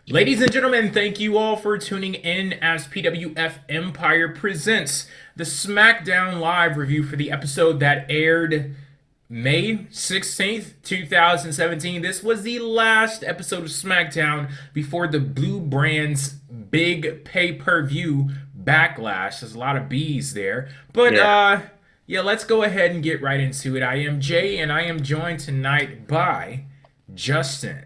Ladies and gentlemen, thank you all for tuning in as PWF Empire presents the SmackDown Live review for the episode that aired May 16th, 2017. This was the last episode of SmackDown before the Blue Brand's big pay-per-view Backlash. There's a lot of B's there. But, Yeah. yeah, let's go ahead and get right into it. I am Jay, and I am joined tonight by Justin.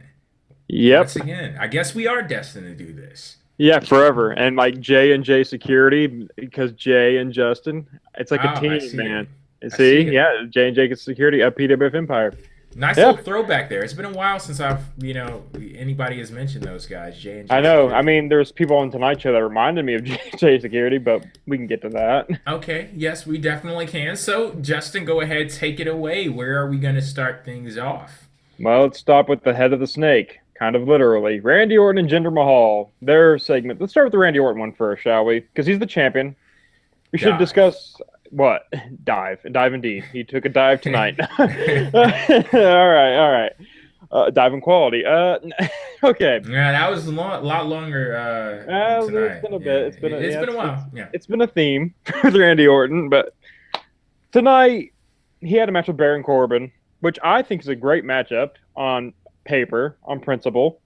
Yep. Once again, I guess we are destined to do this. Yeah, forever. And like J and J security, because Jay and Justin, it's like a Oh, I team, see it. man. And I see see, it. yeah, J and J security of PWF Empire. Nice Yeah, little throwback there. It's been a while since anybody has mentioned those guys, J and I J know. I Security. mean, there's people on Tonight Show that reminded me of J and J security, but we can get to that. Okay, yes, we definitely can. So, Justin, go ahead, take it away. Where are we going to start things off? Well, let's stop with the head of the snake, kind of literally. Randy Orton and Jinder Mahal, their segment. Let's start with the Randy Orton one first, shall we? Because he's the champion. We should Dive. discuss what? Dive indeed. He took a dive tonight. All right. Dive in quality. Okay. Yeah, that was a lot longer It's tonight. been a Yeah, bit. It's been it's been a it's, while. Yeah. it's been a theme with Randy Orton, but tonight he had a match with Baron Corbin, which I think is a great matchup on paper, on principle.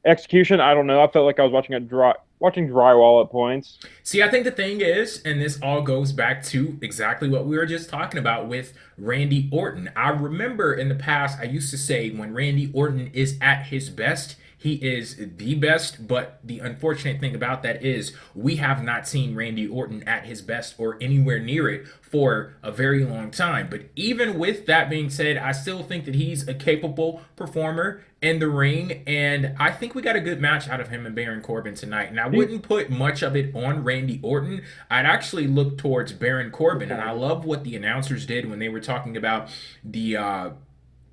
Execution, I don't know. I felt like I was watching drywall at points. See, I think the thing is, and this all goes back to exactly what we were just talking about with Randy Orton. I remember in the past, I used to say when Randy Orton is at his best, he is the best. But the unfortunate thing about that is we have not seen Randy Orton at his best or anywhere near it for a very long time. But even with that being said, I still think that he's a capable performer in the ring, and I think we got a good match out of him and Baron Corbin tonight. And I wouldn't put much of it on Randy Orton. I'd actually look towards Baron Corbin, and I love what the announcers did when they were talking about the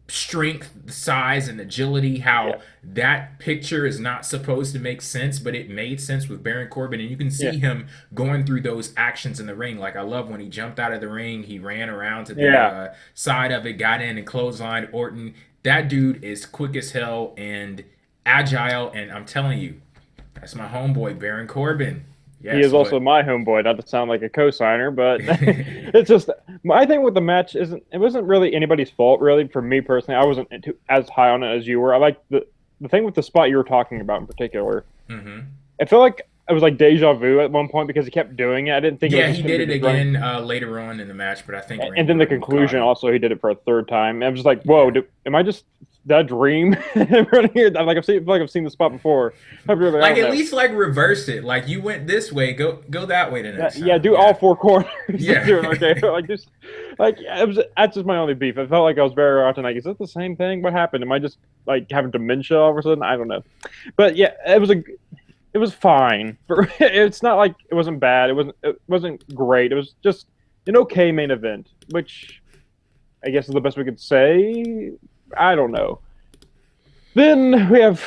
strength, the size, and agility, Yeah, how that picture is not supposed to make sense, but it made sense with Baron Corbin. And you can yeah, see him going through those actions in the ring. Like, I love when he jumped out of the ring, he ran around to the yeah. side of it, got in and clotheslined Orton. That dude is quick as hell and agile. And I'm telling you, that's my homeboy, Baron Corbin. He Yes, is also but my homeboy. Not to sound like a co-signer, but it's just my thing with the match isn't. It wasn't really anybody's fault, really. For me personally, I wasn't as high on it as you were. I like the thing with the spot you were talking about in particular. hmm I feel like it was like deja vu at one point because he kept doing it. I didn't think it was yeah, just he going to did it be just running. again later on in the match, but I think And Randy then the Orton caught conclusion him. also, he did it for a third time. I was just like, whoa, Yeah. am I just that dream running here? I'm like I feel like I've seen the spot before. I Like, don't at know. least like reverse it. Like, you went this way, go that way the Yeah, next yeah, time. do all Yeah. four corners. Yeah. Do it, okay, like just like it was. That's just my only beef. I felt like I was very often like, is that the same thing? What happened? Am I just like having dementia all of a sudden? I don't know. But yeah, it was fine. It's not like it wasn't bad. It wasn't great. It was just an okay main event, which I guess is the best we could say. I don't know. Then we have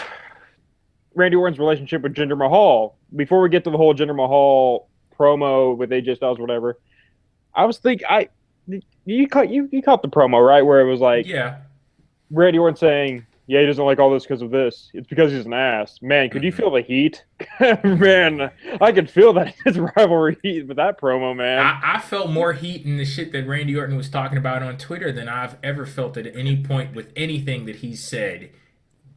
Randy Orton's relationship with Jinder Mahal. Before we get to the whole Jinder Mahal promo with AJ Styles, whatever, I was thinking, you caught the promo right where it was like Yeah. Randy Orton saying, "Yeah, he doesn't like all this because of this. It's because he's an ass." Man, could you hmm feel the heat? Man, I could feel that his rivalry heat with that promo, man. I felt more heat in the shit that Randy Orton was talking about on Twitter than I've ever felt at any point with anything that he said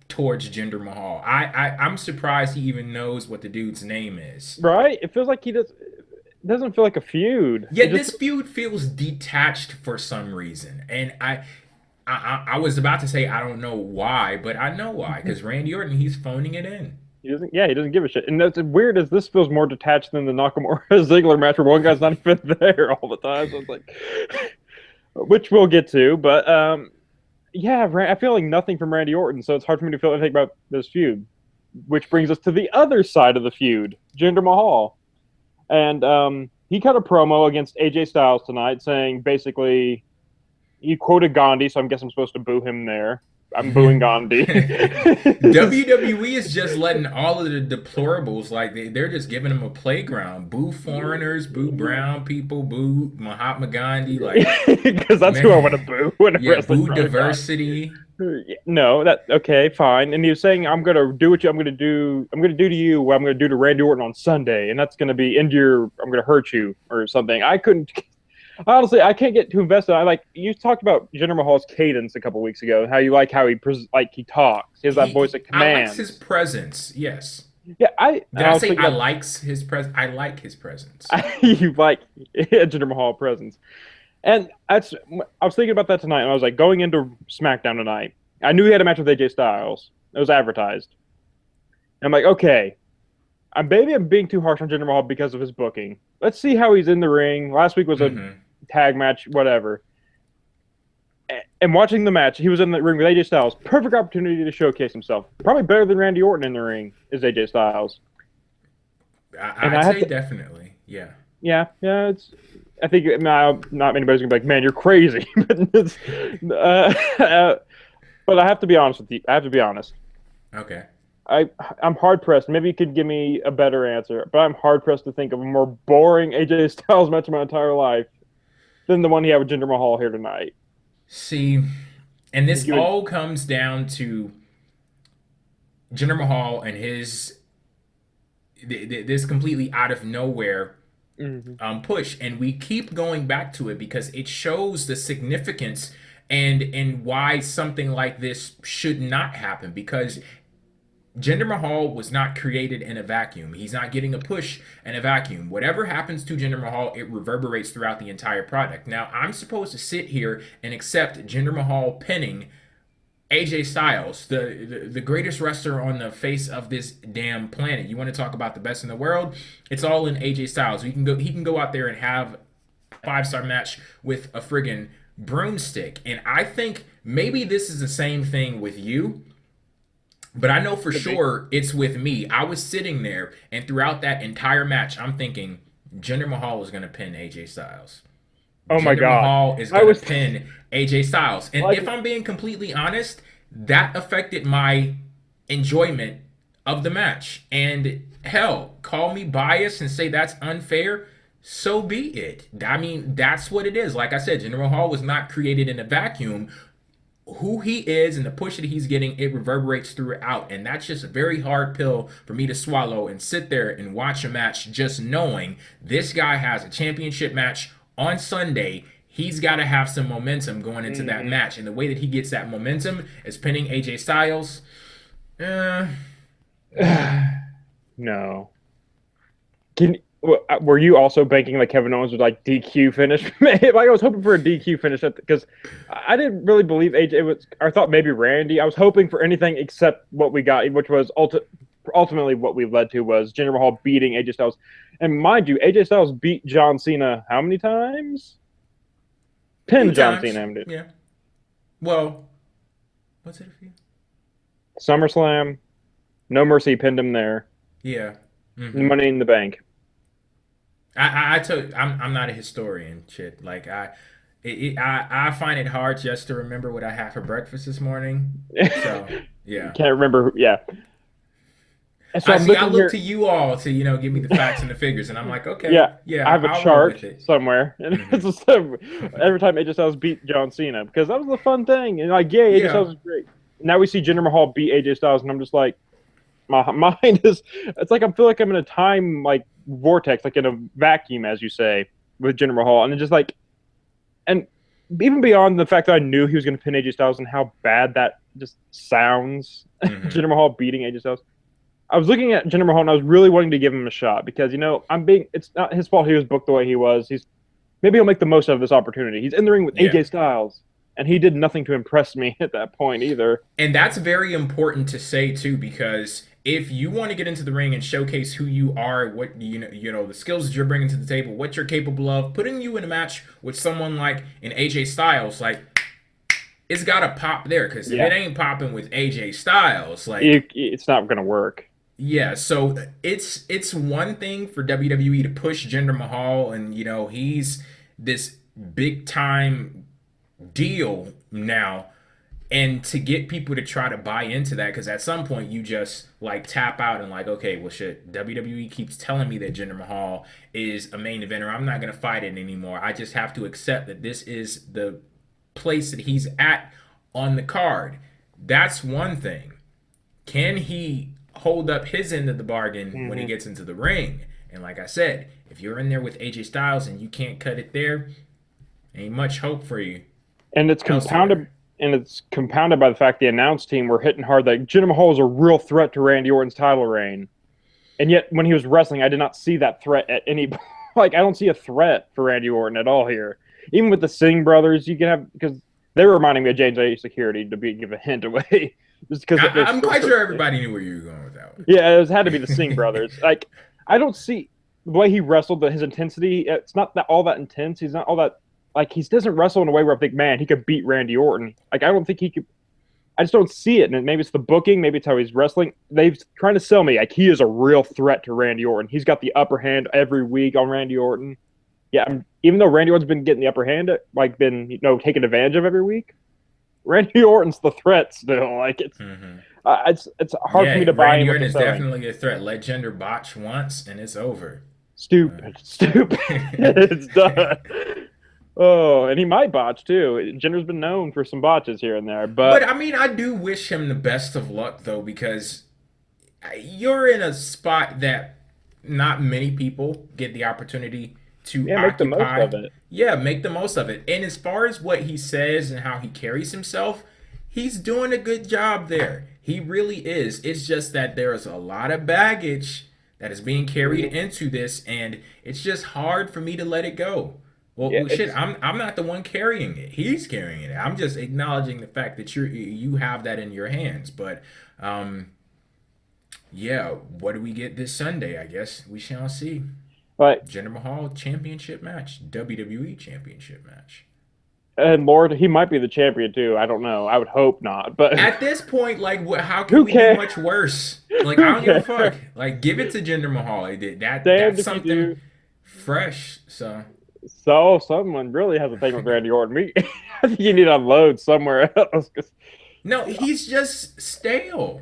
towards Jinder Mahal. I'm surprised he even knows what the dude's name is. Right? It feels like he does. It doesn't feel like a feud. It Yet just this feud feels detached for some reason, and I was about to say I don't know why, but I know why, because Randy Orton, he's phoning it in. He doesn't. Yeah, he doesn't give a shit. And that's weird. As this feels more detached than the Nakamura Ziggler match, where one guy's not even there all the time. So it's like, which we'll get to. But yeah, I feel like nothing from Randy Orton, so it's hard for me to feel anything about this feud. Which brings us to the other side of the feud, Jinder Mahal, and he cut a promo against AJ Styles tonight, saying basically he quoted Gandhi, so I guess I'm supposed to boo him there. I'm booing Gandhi. WWE is just letting all of the deplorables, like they're just giving them a playground. Boo foreigners, boo brown people, boo Mahatma Gandhi, like Because that's who I want to man, boo when a yeah, wrestling boo product dies. diversity. No, that okay, fine. And he was saying, "I'm gonna do what I'm gonna do to you what I'm gonna do to Randy Orton on Sunday, and that's gonna be into your, I'm gonna hurt you or something." I couldn't, honestly, I can't get too invested. I like you talked about Jinder Mahal's cadence a couple weeks ago, how you like how like he talks, he has that voice that I likes his commands. presence. Yes. Yeah, Did and I I was say thinking I about likes his pres? I like his presence. you like Jinder Mahal presence. And I was thinking about that tonight, and I was like, going into SmackDown tonight, I knew he had a match with AJ Styles. It was advertised. And I'm like, okay, I'm being too harsh on Jinder Mahal because of his booking. Let's see how he's in the ring. Last week was a Hmm. tag match, whatever. And watching the match, he was in the ring with AJ Styles. Perfect opportunity to showcase himself. Probably better than Randy Orton in the ring is AJ Styles. And I'd I have say to, definitely. Yeah. yeah. I think not anybody's gonna be like, man, you're crazy. But I have to be honest with you. I have to be honest. Okay. I I'm hard pressed. Maybe you could give me a better answer, but I'm hard pressed to think of a more boring AJ Styles match in my entire life than the one he had with Jinder Mahal here tonight. See, and this You would, all comes down to Jinder Mahal and his this completely out of nowhere mhm. push, and we keep going back to it because it shows the significance and why something like this should not happen. Because Jinder Mahal was not created in a vacuum. He's not getting a push in a vacuum. Whatever happens to Jinder Mahal, it reverberates throughout the entire product. Now, I'm supposed to sit here and accept Jinder Mahal pinning AJ Styles, the greatest wrestler on the face of this damn planet. You want to talk about the best in the world? It's all in AJ Styles. He can go out there and have a 5-star match with a friggin' broomstick. And I think maybe this is the same thing with you, but I know for Could be. sure it's with me. I was sitting there, and throughout that entire match, I'm thinking Jinder Mahal is going to pin AJ Styles. Oh my Jinder god, Mahal is I going to was pin AJ Styles. And like, if I'm being completely honest, that affected my enjoyment of the match. And hell, call me biased and say that's unfair. So be it. I mean, that's what it is. Like I said, Jinder Mahal was not created in a vacuum. Who he is and the push that he's getting, it reverberates throughout. And that's just a very hard pill for me to swallow and sit there and watch a match just knowing this guy has a championship match on Sunday. He's got to have some momentum going into that mhm. match. And the way that he gets that momentum is pinning AJ Styles. Uh, No. Were you also banking like Kevin Owens would like DQ finish? Like I was hoping for a DQ finish because I didn't really believe AJ was. I thought maybe Randy. I was hoping for anything except what we got, which was ultimately what we led to was Jinder Mahal beating AJ Styles. And mind you, AJ Styles beat John Cena how many times? few Pinned John times. Cena. Yeah. Well, what's it a few? SummerSlam, No Mercy pinned him there. Yeah. Mm-hmm. Money in the Bank. I took. I'm not a historian. Shit. Like I find it hard just to remember what I had for breakfast this morning. So yeah. Can't remember. Yeah. And so I I'm see. I looking look here. to you all to give me the facts and the figures, and I'm like, okay, Yeah, I yeah, have a I'll roll chart with it. somewhere, and Hmm. it's just every time AJ Styles beat John Cena because that was the fun thing, and like, yeah, AJ Yeah. Styles is great. Now we see Jinder Mahal beat AJ Styles, and I'm just like, my mind is. It's like I feel like I'm in a time like vortex, like in a vacuum, as you say, with Jinder Mahal, and it's just like, and even beyond the fact that I knew he was going to pin AJ Styles and how bad that just sounds, Hmm. Jinder Mahal beating AJ Styles. I was looking at Jinder Mahal and I was really wanting to give him a shot because it's not his fault he was booked the way he was. Maybe he'll make the most of this opportunity. He's in the ring with Yeah. AJ Styles and he did nothing to impress me at that point either. And that's very important to say too, because if you want to get into the ring and showcase who you are, what the skills that you're bringing to the table, what you're capable of, putting you in a match with someone like an AJ Styles, like it's gotta pop there. Because if it Yeah, ain't popping with AJ Styles, like it's not going to work. yeah, so it's one thing for WWE to push Jinder Mahal, and he's this big time deal now, and to get people to try to buy into that, because at some point you just like tap out and like, okay, well shit, WWE keeps telling me that Jinder Mahal is a main eventer. I'm not gonna fight it anymore. I just have to accept that this is the place that he's at on the card. That's one thing. Can he hold up his end of the bargain when he Hmm. gets into the ring? And like I said, if you're in there with AJ Styles and you can't cut it there, ain't much hope for you And it's compounded elsewhere. by the fact the announce team were hitting hard that Jinder Mahal is a real threat to Randy Orton's title reign. And yet when he was wrestling, I did not see that threat at any like I don't see a threat for Randy Orton at all here. Even with the Singh brothers, you can have because they were reminding me of James A. Security to give a hint away. Just because I'm quite sure everybody knew where you were going with that one. yeah, it had to be the Singh brothers. Like I don't see the way he wrestled, his intensity. It's not that all that intense. He's not all that like he doesn't wrestle in a way where I think, man, he could beat Randy Orton. Like I don't think he could. I just don't see it. And maybe it's the booking, maybe it's how he's wrestling. They've trying to sell me like he is a real threat to Randy Orton. He's got the upper hand every week on Randy Orton. Yeah, even though Randy Orton's been getting the upper hand, like been taken advantage of every week, Randy Orton's the threat still. Like it's hard for Yeah, me to buy in Randy what Orton they're is selling. definitely a threat. Let Jinder botch once and it's over. Stupid. It's done. Oh, and he might botch too. Jinder's been known for some botches here and there, But but I mean, I do wish him the best of luck though, because you're in a spot that not many people get the opportunity to yeah, make the most occupy. of it. Yeah, make the most of it. And as far as what he says and how he carries himself, he's doing a good job there. He really is. It's just that there's a lot of baggage that is being carried Mhm. into this, and it's just hard for me to let it go. Yeah, Well, shit, I'm not the one carrying it. He's carrying it. I'm just acknowledging the fact that you have that in your hands. But um, yeah, what do we get this Sunday? I guess we shall see. but Jinder Mahal championship match, WWE championship match. and Lord, he might be the champion too. I don't know. I would hope not, but At this point, like, how can who we do cares? much worse? Like, I Who don't give a cares? fuck. Like, give it to Jinder Mahal. That's Damned if you something do. fresh. So So someone really has a thing with Randy Orton. I think you need to unload somewhere else, no, he's just stale.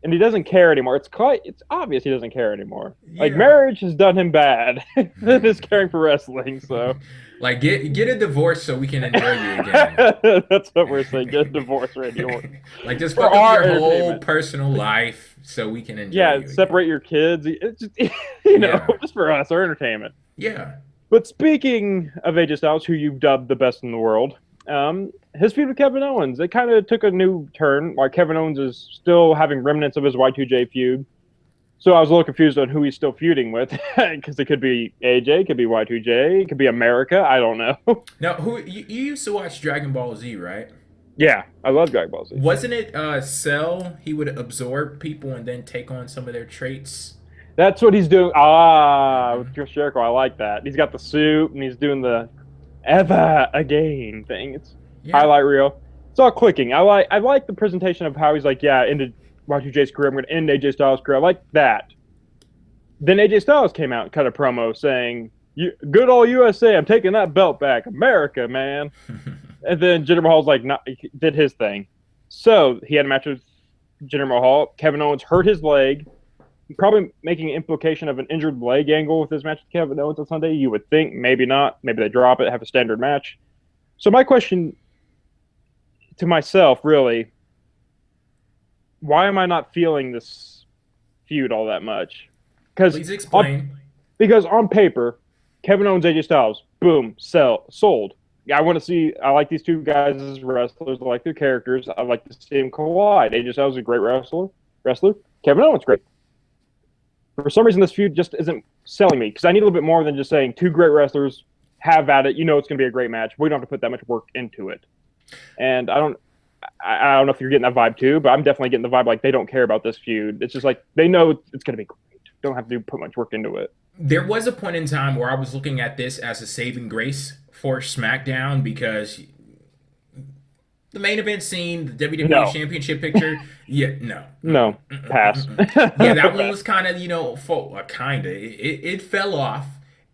and he doesn't care anymore. It's obvious he doesn't care anymore. Like Yeah. marriage has done him bad than his caring for wrestling. So Like, get a divorce so we can enjoy you again. that's what we're saying. Get divorced, Randy Orton, Like, just for fuck up our your whole entertainment. personal life so we can enjoy Yeah, you again. separate your kids. It's just, Yeah. just for us, our entertainment. Yeah. But speaking of AJ Styles, who you've dubbed the best in the world, his feud with Kevin Owens, it kind of took a new turn. While Kevin Owens is still having remnants of his Y2J feud, so I was a little confused on who he's still feuding with because it could be AJ, it could be Y2J, it could be America. I don't know. Now, you used to watch Dragon Ball Z, right? Yeah, I love Dragon Ball Z. Wasn't it Cell? He would absorb people and then take on some of their traits. That's what he's doing. With Hmm. Chris Jericho, I like that. He's got the suit and he's doing the ever again thing. It's Yeah. highlight reel. It's all clicking. I like the presentation of how he's like, yeah, into Y2J's career. I'm going to end AJ Styles' career. I like that. Then AJ Styles came out and cut a promo saying, "Good old USA, I'm taking that belt back, America, man." And then Jinder Mahal's like, not, he did his thing. So he had a match with Jinder Mahal. Kevin Owens hurt his leg, probably making an implication of an injured leg angle with his match with Kevin Owens on Sunday. You would think, maybe not. Maybe they drop it, have a standard match. So my question to myself, really, why am I not feeling this feud all that much? Because Please explain. on paper, Kevin Owens, AJ Styles, boom, sold. Yeah, I want to see. I like these two guys as wrestlers. I like their characters. I like to see them collide. AJ Styles is a great wrestler. Kevin Owens great. For some reason, this feud just isn't selling me because I need a little bit more than just saying two great wrestlers have at it. You know, it's going to be a great match. We don't have to put that much work into it. And I don't know if you're getting that vibe too, but I'm definitely getting the vibe like they don't care about this feud. It's just like they know it's going to be great. Don't have to put much work into it. There was a point in time where I was looking at this as a saving grace for SmackDown because the main event scene, the WWE No. Championship picture, yeah, no. No, pass. Yeah, that one was kind of, kind of. It fell off.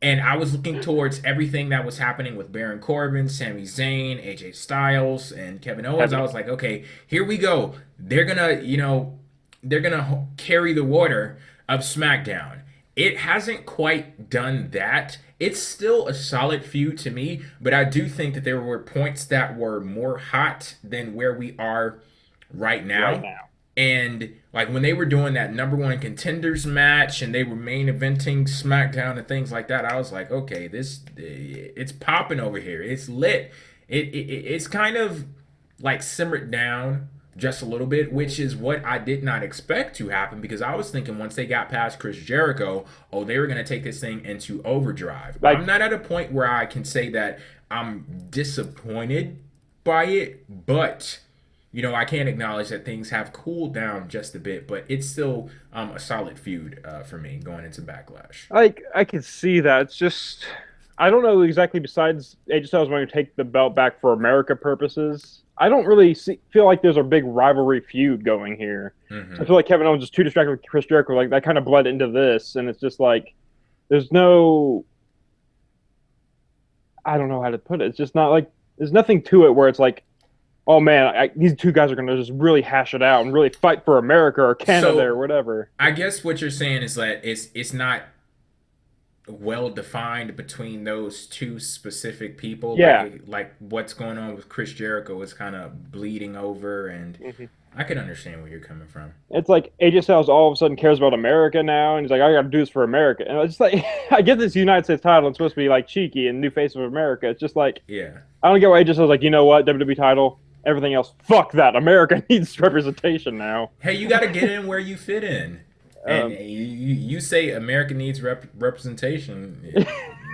And I was looking towards everything that was happening with Baron Corbin, Sami Zayn, AJ Styles, and Kevin Owens. I was like, okay, here we go. They're gonna carry the water of SmackDown. It hasn't quite done that. it's still a solid feud to me, but I do think that there were points that were more hot than where we are right right now. now. And like when they were doing that number one contenders match and they were main eventing SmackDown and things like that, I was like, okay, this it's popping over here. It's lit. It's kind of like simmered down just a little bit, which is what I did not expect to happen because I was thinking once they got past Chris Jericho, oh, they were going to take this thing into overdrive. Like, I'm not at a point where I can say that I'm disappointed by it, but I can't acknowledge that things have cooled down just a bit, but it's still a solid feud for me going into Backlash. I can see that. It's just I don't know exactly. Besides, AJ Styles wanting to take the belt back for America purposes, I don't really feel like there's a big rivalry feud going here. Mm-hmm. I feel like Kevin Owens is too distracted with Chris Jericho. Like that kind of bled into this, and it's just like there's no. I don't know how to put it. It's just not like there's nothing to it where it's like, oh man, these two guys are going to just really hash it out and really fight for America or Canada or whatever. I guess what you're saying is that it's not well defined between those two specific people. Yeah. Like what's going on with Chris Jericho is kind of bleeding over, and I can understand where you're coming from. It's like AJ Styles all of a sudden cares about America now, and he's like, I got to do this for America. And it's like, I get this United States title, it's supposed to be like cheeky and new face of America. It's just like, yeah, I don't get why AJ Styles like, you know what, WWE title, everything else, fuck that. America needs representation now. Hey, you got to get in where you fit in. And you say America needs representation.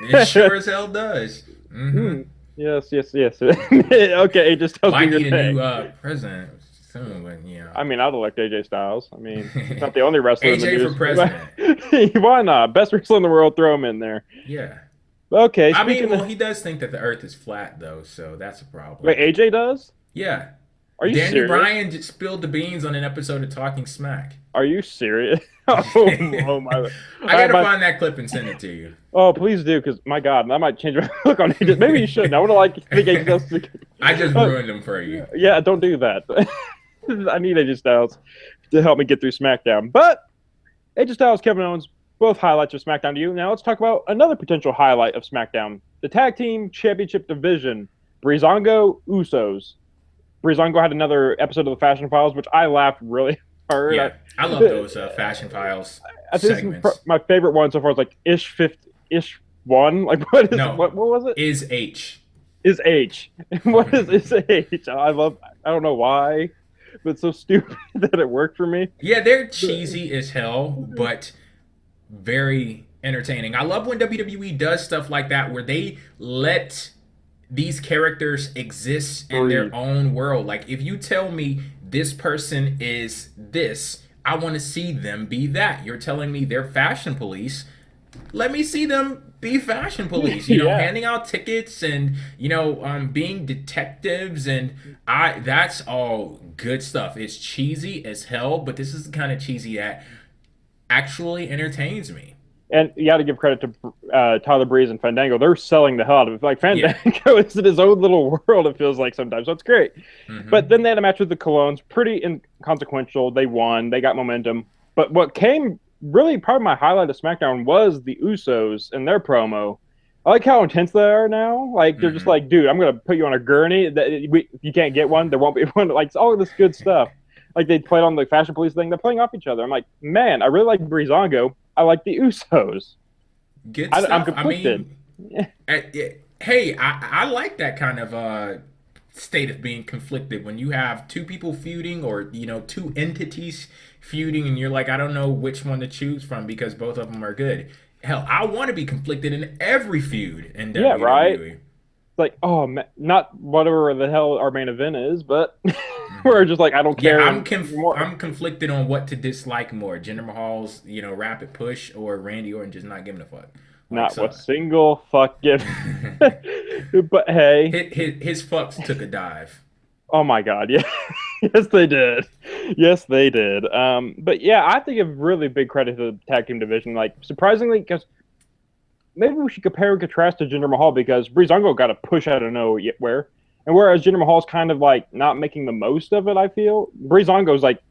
It sure as hell does. Mm-hmm. Yes. Okay, AJ Styles. Might need a new president soon, but I mean, I'd elect AJ Styles. I mean, he's not the only wrestler. AJ for president. Why not? Best wrestler in the world. Throw him in there. Yeah. Okay. I mean, he does think that the Earth is flat, though, so that's a problem. Wait, AJ does? Yeah. Are you Danny serious? Bryan just spilled the beans on an episode of Talking Smack. Are you serious? oh my! I gotta find that clip and send it to you. Oh, please do, because my God, I might change my look on AJ. Maybe you shouldn't. I want to think AJ Styles. I just ruined them for you. Yeah, don't do that. I need AJ Styles to help me get through SmackDown. But AJ Styles, Kevin Owens, both highlights of SmackDown to you. Now let's talk about another potential highlight of SmackDown: the Tag Team Championship Division. Breezango, Usos. Breezango had another episode of the Fashion Files, which I laughed really hard. Yeah, I love those Fashion Files segments. My favorite one so far is like Ish 1. Like what is what was it? Is H. Is H. What is H? I don't know why, but it's so stupid that it worked for me. Yeah, they're cheesy as hell, but very entertaining. I love when WWE does stuff like that where they let these characters exist in their own world. Like if you tell me this person is this, I want to see them be that. You're telling me they're fashion police. Let me see them be fashion police. You know, handing out tickets and being detectives, and that's all good stuff. It's cheesy as hell, but this is the kind of cheesy that actually entertains me. And you got to give credit to Tyler Breeze and Fandango. They're selling the hell out of it. Like Fandango is in his own little world, it feels like sometimes. So it's great. Mm-hmm. But then they had a match with the Colognes. Pretty inconsequential. They won. They got momentum. But what came really probably my highlight of SmackDown was the Usos and their promo. I like how intense they are now. Like they're just like, dude, I'm going to put you on a gurney. If you can't get one, there won't be one. Like it's all this good stuff. Like they played on the Fashion Police thing. They're playing off each other. I'm like, man, I really like Breezango. I like the Usos. Good stuff. I'm conflicted. Hey, I like that kind of state of being conflicted when you have two people feuding or two entities feuding, and you're like, I don't know which one to choose from because both of them are good. Hell, I want to be conflicted in every feud in WWE. Yeah, right. It's like, oh, man, not whatever the hell our main event is, but we're just like, I don't care. Yeah, I'm conflicted on what to dislike more: Jinder Mahal's rapid push, or Randy Orton just not giving a fuck. Not a single fuck given. But hey, his fucks took a dive. Oh my God, yeah, yes they did, But yeah, I think a really big credit to the tag team division. Like surprisingly, because maybe we should compare and contrast to Jinder Mahal because Breezango got a push out of nowhere. And whereas Jinder Mahal's kind of like not making the most of it, I feel Breezango's like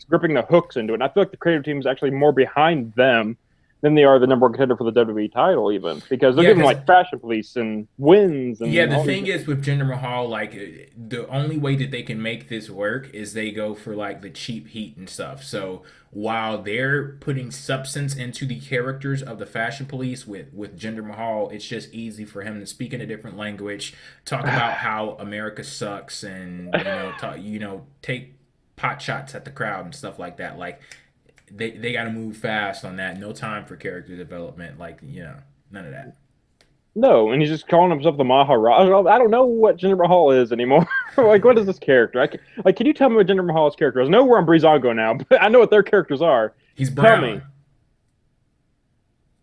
gripping the hooks into it. And I feel like the creative team is actually more behind them than they are the number one contender for the WWE title, even because they're Yeah, giving because like fashion police and wins yeah, and the all thing these. is with Jinder Mahal, like the only way that they can make this work is they go for like the cheap heat and stuff. So while they're putting substance into the characters of the Fashion Police with Jinder Mahal, it's just easy for him to speak in a different language, talk about how America sucks, and take pot shots at the crowd and stuff like that. Like they got to move fast on that. No time for character development. Like none of that. No, and he's just calling himself the Maharaja. I don't know what Jinder Mahal is anymore. Like, what is this character? Can you tell me what Jinder Mahal's character is? I know we're on Breezango now, but I know what their characters are. He's Tell brown. me.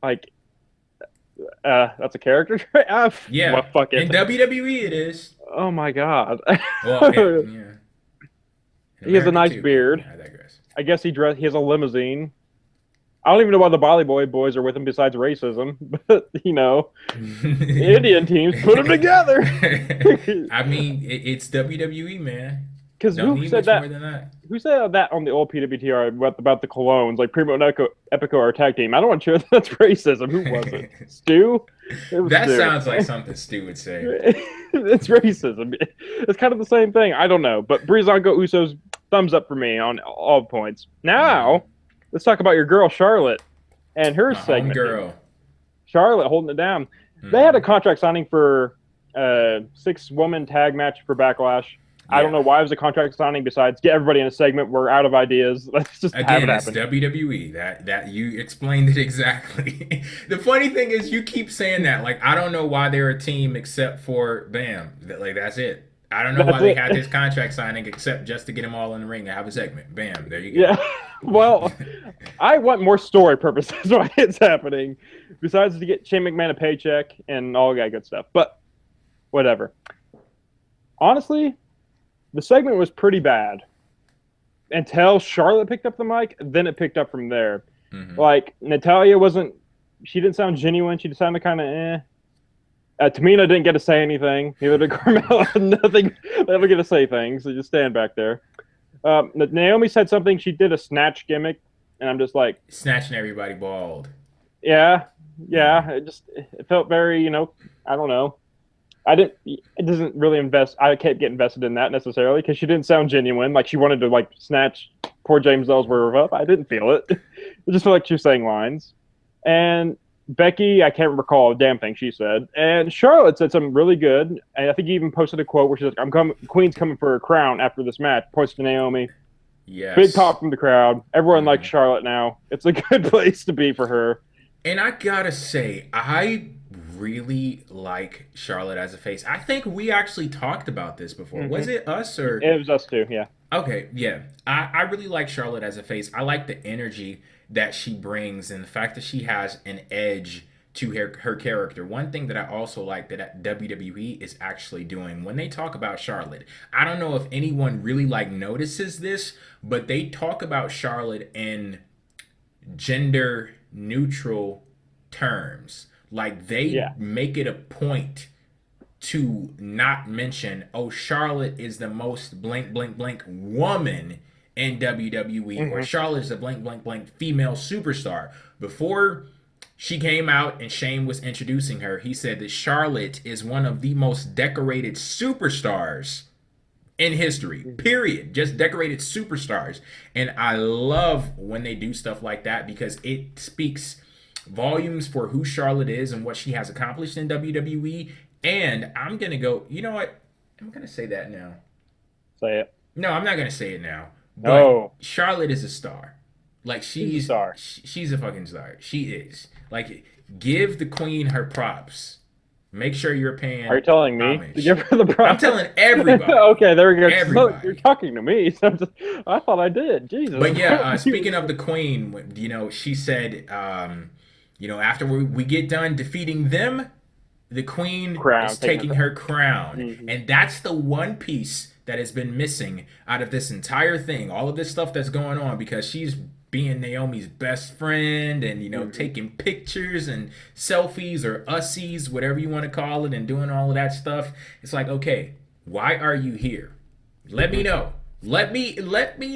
Like, that's a character trait? Well, Yeah, fuck in it. WWE it is. Oh my god. Well, yeah. In He has a America nice too, but beard. I digress. I guess he has a limousine. I don't even know why the Bolly Boy boys are with him besides racism, but Indian teams put them together. I mean, it's WWE, man. Because Don't who need said much more that? than that. Who said that on the old PWTR about the Colognes, like Primo and Epico are a tag team? I don't want to hear that's racism. Who was it? Stu? It was That Stu. sounds like something Stu would say. It's racism. It's kind of the same thing. I don't know. But Breezango Usos, thumbs up for me on all points. Now, let's talk about your girl, Charlotte, and her My home segment. girl. Charlotte holding it down. Mhm. They had a contract signing for a 6-woman tag match for Backlash. I don't know why it was a contract signing. Besides, get everybody in a segment. We're out of ideas. Let's just have Again, it it's happen. WWE. That you explained it exactly. The funny thing is, you keep saying that. Like, I don't know why they're a team except for Bam. Like, that's it. I don't know why they had this contract signing except just to get them all in the ring and have a segment. Bam, there you go. Yeah. Well, I want more story purposes why it's happening, besides to get Shane McMahon a paycheck and all that good stuff. But whatever. Honestly, the segment was pretty bad until Charlotte picked up the mic. Then it picked up from there. Mm-hmm. Like, Natalya she didn't sound genuine. She sounded kind of eh. Tamina didn't get to say anything. Neither did Carmella. Nothing. They never get to say things. They just stand back there. Naomi said something. She did a snatch gimmick, and I'm just like, Snatching everybody bald. yeah. It felt very, I don't know. It doesn't really I can't get invested in that necessarily because she didn't sound genuine. Like she wanted to like snatch poor James Ellsworth up. I didn't feel it. It just felt like she was saying lines. And Becky, I can't recall a damn thing she said. And Charlotte said something really good. And I think he even posted a quote where she's like, Queen's coming for her crown after this match. Points to Naomi. Yes. Big pop from the crowd. Everyone likes Charlotte now. It's a good place to be for her. And I gotta say, I really like Charlotte as a face. I think we actually talked about this before. Mm-hmm. Was it us or? It was us too, yeah. Okay, yeah. I really like Charlotte as a face. I like the energy that she brings and the fact that she has an edge to her character. One thing that I also like that WWE is actually doing when they talk about Charlotte, I don't know if anyone really like notices this, but they talk about Charlotte in gender neutral terms. Like they make it a point to not mention, oh, Charlotte is the most blank blank blank woman in WWE, or Charlotte is a blank blank blank female superstar. Before she came out and Shane was introducing her, he said that Charlotte is one of the most decorated superstars in history, period. Just decorated superstars. And I love when they do stuff like that because it speaks volumes for who Charlotte is and what she has accomplished in WWE. And I'm going to go, you know what? I'm going to say that now. Say it. No, I'm not going to say it now. But No. Charlotte is a star. Like she's a star. She's a fucking star. She is. Like, give the queen her props. Make sure you're paying. Are you telling me homage. to give her the props? I'm telling everybody. Okay, there we go. Everybody. So you're talking to me. So I thought I did. Jesus. But yeah, speaking of the queen, she said, after we get done defeating them, the queen is taking her crown. Mm-hmm. And that's the one piece that has been missing out of this entire thing. All of this stuff that's going on because she's being Naomi's best friend and, taking pictures and selfies or ussies, whatever you want to call it, and doing all of that stuff. It's like, okay, why are you here? Let me know. Let me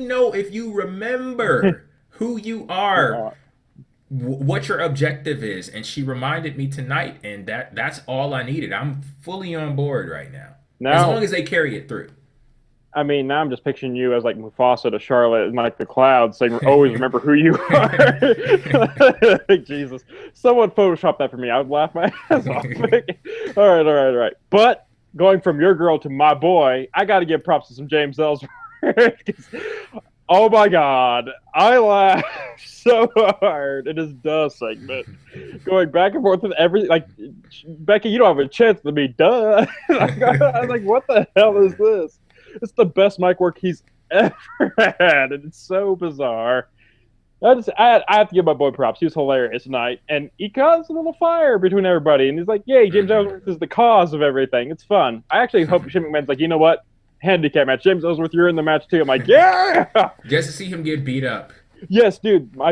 know if you remember who you are. what your objective is. And she reminded me tonight, and that's all I needed. I'm fully on board right now, as long Now, as they carry it through. I mean, now I'm just picturing you as like Mufasa to Charlotte and like the clouds saying, always remember who you are. Jesus. Someone Photoshop that for me. I would laugh my ass off. All right. But going from your girl to my boy, I got to give props to some James Ellsworth. Oh my God. I laughed so hard in his duh segment. Going back and forth with every, like, Becky, you don't have a chance to be duh. I was like, what the hell is this? It's the best mic work he's ever had, and it's so bizarre. I have to give my boy props. He was hilarious tonight, and he caused a little fire between everybody. And he's like, "Yay, James Ellsworth is the cause of everything. It's fun." I actually hope Shane McMahon's like, you know what? Handicap match. James Ellsworth, you're in the match too. I'm like, yeah. Just to see him get beat up. Yes, dude. My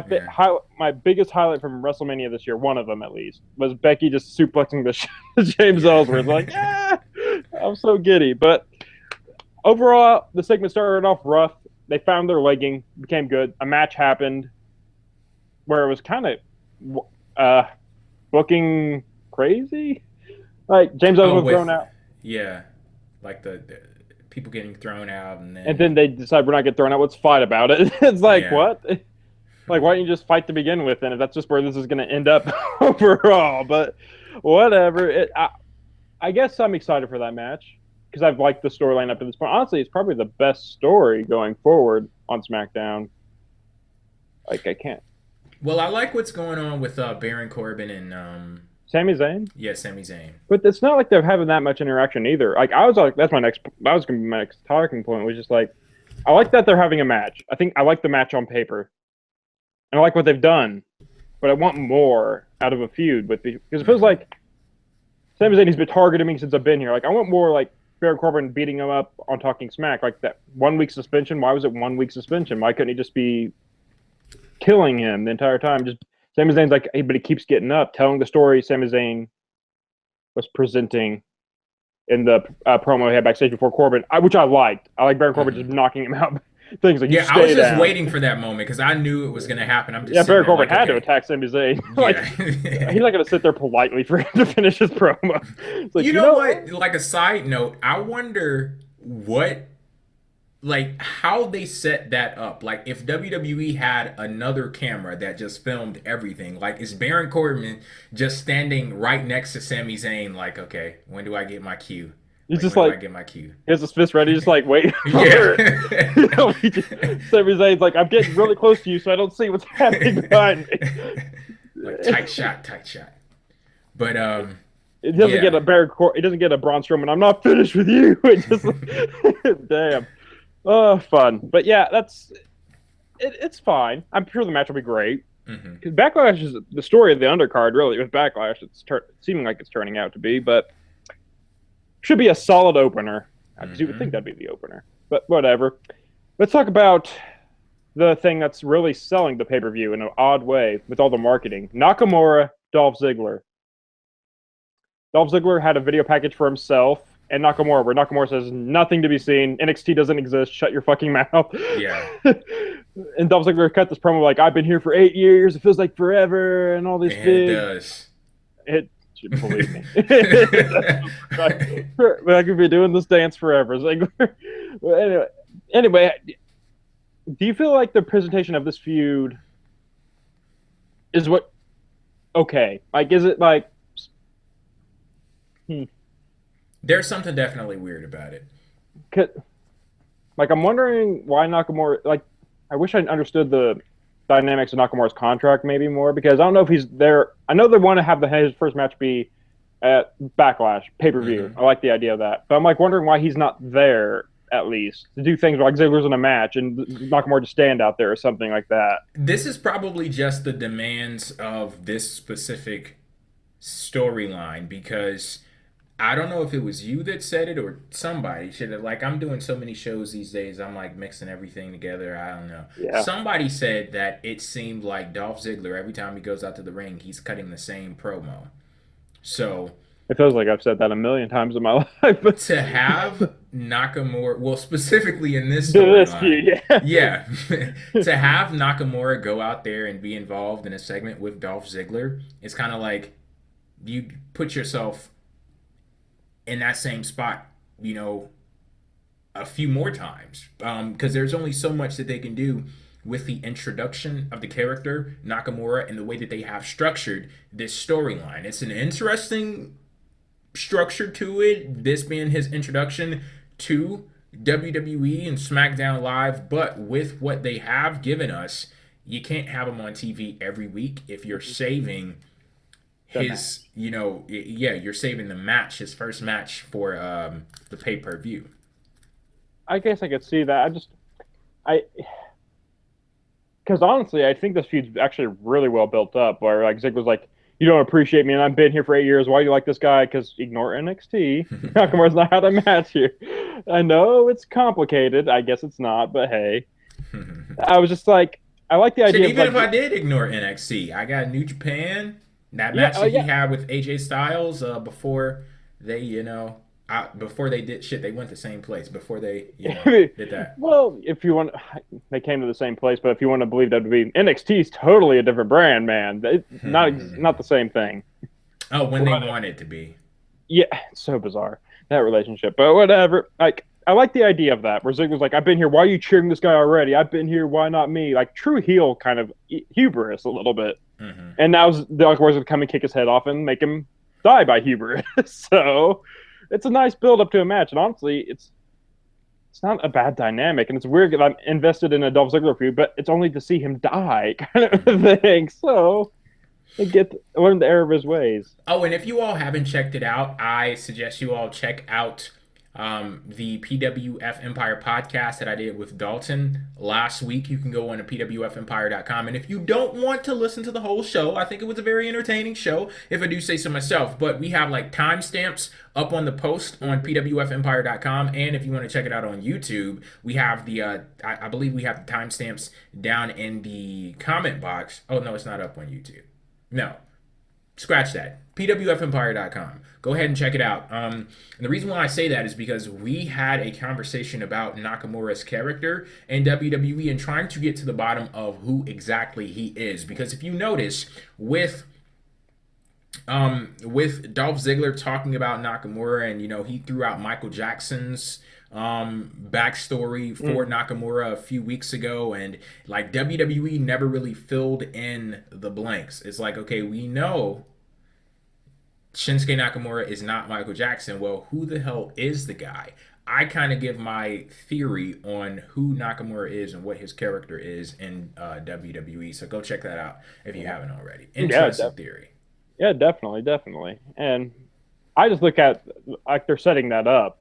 biggest highlight from WrestleMania this year, one of them at least, was Becky just suplexing the James Ellsworth. Like, yeah, I'm so giddy, but. Overall, the segment started off rough. They found their legging, became good. A match happened where it was kind of booking crazy. Like James Owens was thrown out. Yeah, like the people getting thrown out, and then they decide we're not getting thrown out. Let's fight about it. It's like what? Like why don't you just fight to begin with? And if that's just where this is going to end up overall, but whatever. I guess I'm excited for that match. Because I've liked the storyline up to this point. Honestly, it's probably the best story going forward on SmackDown. Like, I can't. Well, I like what's going on with Baron Corbin and Sami Zayn? Yeah, Sami Zayn. But it's not like they're having that much interaction either. Like, I was like, that was going to be my next talking point, was just like, I like that they're having a match. I like the match on paper. And I like what they've done. But I want more out of a feud with because it feels like Sami Zayn, he's been targeting me since I've been here. Like, I want more, like, Baron Corbin beating him up on Talking Smack, like that 1 week suspension. Why was it 1 week suspension? Why couldn't he just be killing him the entire time? Just Sami Zayn's like, hey, but he keeps getting up, telling the story Sami Zayn was presenting in the promo he had backstage before Corbin, which I liked. I like Baron Corbin just knocking him out. Things like I was just waiting for that moment because I knew it was going to happen. I'm just Baron Corbin had to attack Sami Zayn. Like, he's not going to sit there politely for him to finish his promo. Like, you know what? Like a side note, I wonder how they set that up. Like if WWE had another camera that just filmed everything, like is Baron Corbin just standing right next to Sami Zayn? Like, okay, when do I get my cue? He's just like, get my cue. He has his fist ready, just like wait. Yeah. Sami Zayn's like, I'm getting really close to you, so I don't see what's happening behind me. Like tight shot. But it doesn't get a it doesn't get a Braun Strowman. I'm not finished with you. It just damn. Oh, fun. But yeah, it's fine. I'm sure the match will be great. Because Backlash is the story of the undercard, really. With Backlash, it's seeming like it's turning out to be, but should be a solid opener. You would think that'd be the opener, but whatever. Let's talk about the thing that's really selling the pay-per-view in an odd way with all the marketing. Nakamura, Dolph Ziggler. Dolph Ziggler had a video package for himself and Nakamura, where Nakamura says nothing to be seen. NXT doesn't exist. Shut your fucking mouth. Yeah. And Dolph Ziggler cut this promo like, I've been here for 8 years. It feels like forever, and all these things. It does. Believe me. I could be doing this dance forever. Anyway, do you feel like the presentation of this feud is okay? Like, is it like? There's something definitely weird about it. Like, I'm wondering why Nakamura. Like, I wish I understood the dynamics of Nakamura's contract maybe more, because I don't know if he's there. I know they want to have his first match be at Backlash pay-per-view. I like the idea of that, but I'm like wondering why he's not there at least to do things like Ziggler's in a match and Nakamura to stand out there or something like that. This is probably just the demands of this specific storyline, because I don't know if it was you that said it or somebody should have, like, I'm doing so many shows these days, I'm like mixing everything together. I don't know. Yeah. Somebody said that it seemed like Dolph Ziggler, every time he goes out to the ring, he's cutting the same promo. So it feels like I've said that a million times in my life. To have Nakamura, well, specifically in this This storyline, feud, yeah. yeah, to have Nakamura go out there and be involved in a segment with Dolph Ziggler, it's kind of like you put yourself in that same spot, you know, a few more times. Because there's only so much that they can do with the introduction of the character Nakamura and the way that they have structured this storyline. It's an interesting structure to it, this being his introduction to WWE and SmackDown Live, but with what they have given us, you can't have him on TV every week if you're saving The match. his, yeah, you're saving the match, his first match for the pay-per-view. I guess I could see that. I, because honestly, I think this feud's actually really well built up. Where like Ziggler's like, "You don't appreciate me, and I've been here for 8 years. Why do you like this guy?" Because ignore NXT. Nakamura's not how to match you. I know it's complicated. I guess it's not, but hey, I was just like, I like the Shit, idea of even like, if I did ignore NXT, I got New Japan. That yeah, match oh that he yeah, had with AJ Styles before they, before they did shit, they went the same place before they, did that. well, if you want, they came to the same place, but if you want to believe WWE, NXT is totally a different brand, man. Not the same thing. Oh, when they want it to be. Yeah, it's so bizarre that relationship, but whatever. Like, I like the idea of that. Where Ziggler's like, "I've been here. Why are you cheering this guy already? I've been here. Why not me?" Like true heel kind of hubris a little bit. Hmm. And now the Nakamura's gonna come and kick his head off and make him die by hubris. So it's a nice build up to a match, and honestly, it's not a bad dynamic, and it's weird that I'm invested in a Dolph Ziggler feud, but it's only to see him die kind of a thing. So I learn the error of his ways. Oh, and if you all haven't checked it out, I suggest you all check out the PWF Empire podcast that I did with Dalton last week. You can go on to pwfempire.com. And if you don't want to listen to the whole show, I think it was a very entertaining show, if I do say so myself. But we have like timestamps up on the post on pwfempire.com. And if you want to check it out on YouTube, we have I believe we have the timestamps down in the comment box. Oh, no, it's not up on YouTube. No, scratch that. PWFempire.com. Go ahead and check it out. And the reason why I say that is because we had a conversation about Nakamura's character in WWE and trying to get to the bottom of who exactly he is. Because if you notice, with Dolph Ziggler talking about Nakamura, and he threw out Michael Jackson's backstory for Nakamura a few weeks ago, and like WWE never really filled in the blanks. It's like, okay, we know Shinsuke Nakamura is not Michael Jackson. Well, who the hell is the guy? I kind of give my theory on who Nakamura is and what his character is in WWE. So go check that out if you haven't already. Interesting theory. Yeah, definitely. And I just look at like they're setting that up.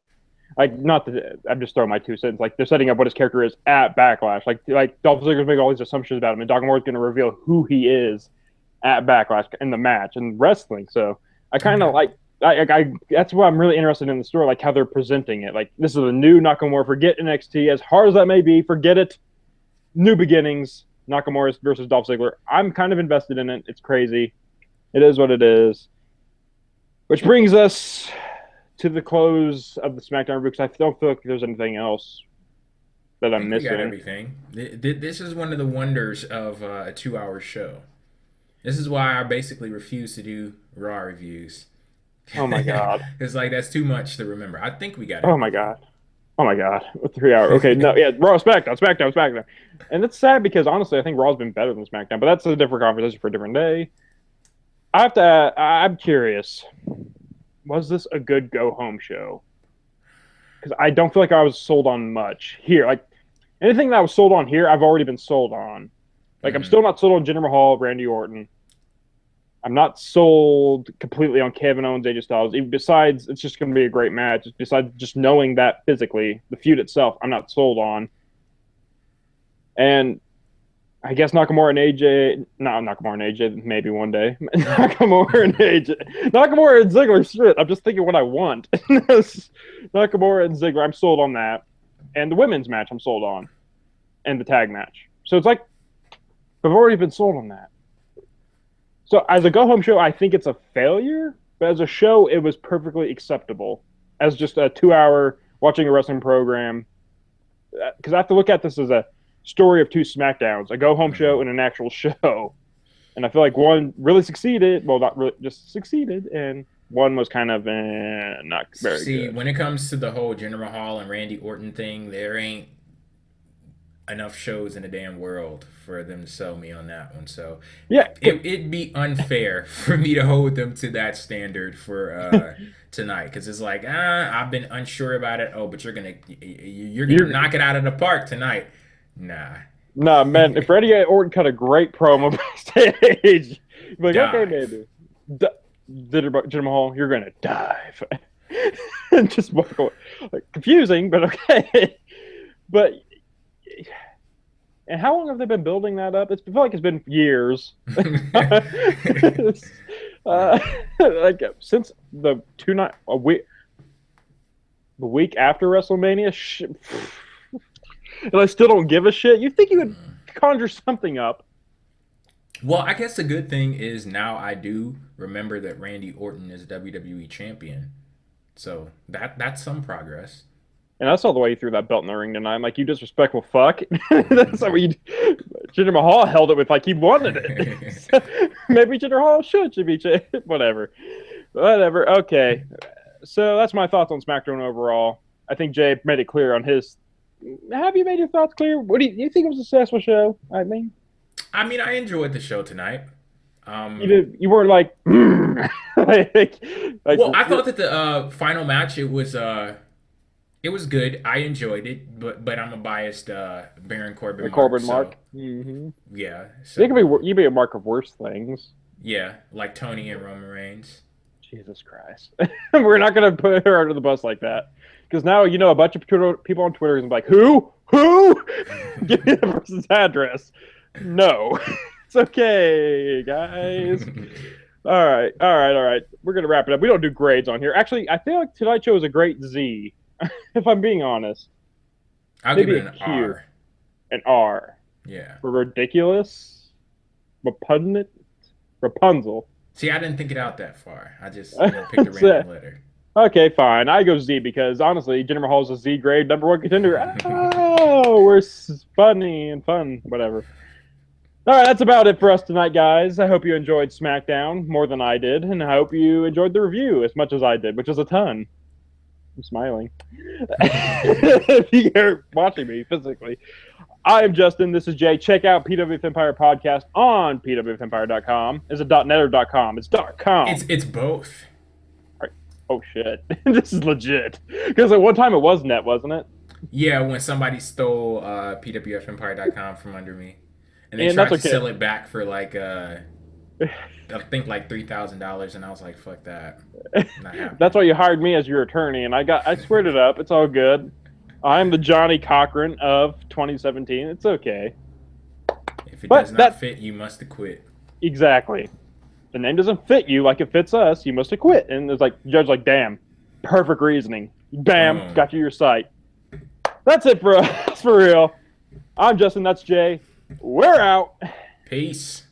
Like, not that I'm just throwing my 2 cents. Like, they're setting up what his character is at Backlash. Like Dolph Ziggler's making all these assumptions about him, and Nakamura's going to reveal who he is at Backlash in the match and wrestling. So I kind of like that's why I'm really interested in the story, like how they're presenting it. Like, this is a new Nakamura. Forget NXT, as hard as that may be. Forget it. New beginnings. Nakamura versus Dolph Ziggler. I'm kind of invested in it. It's crazy. It is what it is. Which brings us to the close of the SmackDown review, because I don't feel like there's anything else that I'm missing. We got everything. This is one of the wonders of a 2-hour show. This is why I basically refuse to do Raw reviews. Oh my god! It's like that's too much to remember. I think we got it. Oh my god! 3 hours. Okay, no, yeah, Raw, SmackDown, and it's sad because honestly, I think Raw's been better than SmackDown, but that's a different conversation for a different day. I'm curious. Was this a good go home show? Because I don't feel like I was sold on much here. Like, anything that I was sold on here, I've already been sold on. Like, I'm still not sold on Jinder Mahal, Randy Orton. I'm not sold completely on Kevin Owens, AJ Styles. Even besides, it's just going to be a great match. Besides just knowing that physically, the feud itself, I'm not sold on. And I guess Nakamura and AJ, maybe one day. Nakamura and Ziggler, shit. I'm just thinking what I want. Nakamura and Ziggler, I'm sold on that. And the women's match, I'm sold on. And the tag match. So it's like, I've already been sold on that. So as a go-home show, I think it's a failure. But as a show, it was perfectly acceptable. As just a 2-hour watching a wrestling program, because I have to look at this as a story of two SmackDowns, a go-home show and an actual show. And I feel like one really succeeded. Well, not really, just succeeded. And one was kind of not very good. See, when it comes to the whole Jinder Mahal and Randy Orton thing, there ain't enough shows in the damn world for them to sell me on that one. So yeah, it'd be unfair for me to hold them to that standard for tonight, because it's like I've been unsure about it. Oh, but you're gonna knock it out of the park tonight. Nah, man. If Randy Orton cut a great promo backstage, like, okay, maybe. Jinder Mahal, you're gonna dive. And just walk away. Like, confusing, but okay. But and how long have they been building that up? I feel like it's been years. Like since the week after WrestleMania, and I still don't give a shit. You think you would conjure something up? Well, I guess the good thing is now I do remember that Randy Orton is WWE champion, so that's some progress. And I saw the way you threw that belt in the ring tonight. I'm like, you disrespectful fuck. That's how we. Jinder Mahal held it with like he wanted it. So maybe Jinder Mahal should be whatever. Okay, so that's my thoughts on SmackDown overall. I think Jay made it clear on his. Have you made your thoughts clear? What do you think it was a successful show? I mean, I enjoyed the show tonight. You weren't like, like. Well, I thought that the final match it was good. I enjoyed it, but I'm a biased Baron Corbin. Mark. Yeah, so, you be a mark of worse things. Yeah, like Tony and Roman Reigns. Jesus Christ, we're not gonna put her under the bus like that, because now a bunch of people on Twitter is like, who? Give me the person's address. No, it's okay, guys. All right. We're gonna wrap it up. We don't do grades on here. Actually, I feel like tonight's show was a great Z. If I'm being honest, I'll give it an R. An R. Yeah. For ridiculous, repugnant, Rapunzel. See, I didn't think it out that far. I just picked a random letter. Okay, fine. I go Z because honestly, Jinder Mahal's a Z grade #1 contender. Oh, we're funny and fun, whatever. All right, that's about it for us tonight, guys. I hope you enjoyed SmackDown more than I did, and I hope you enjoyed the review as much as I did, which is a ton. I'm smiling. If you're watching me physically. I am Justin. This is Jay. Check out PWF Empire podcast on pwfempire.com. Is it .net or .com? It's .com. It's both. Right. Oh, shit. This is legit. Because at one time it was net, wasn't it? Yeah, when somebody stole pwfempire.com from under me. And they tried to sell it back for like I think like $3,000, and I was like, "Fuck that." That's why you hired me as your attorney, and I squared it up. It's all good. I'm the Johnny Cochran of 2017. It's okay. If it does not fit, you must acquit. Exactly. The name doesn't fit you like it fits us. You must acquit. And there's like the judge, like, damn, perfect reasoning. Bam, got you your sight. That's it for us, for real. I'm Justin. That's Jay. We're out. Peace.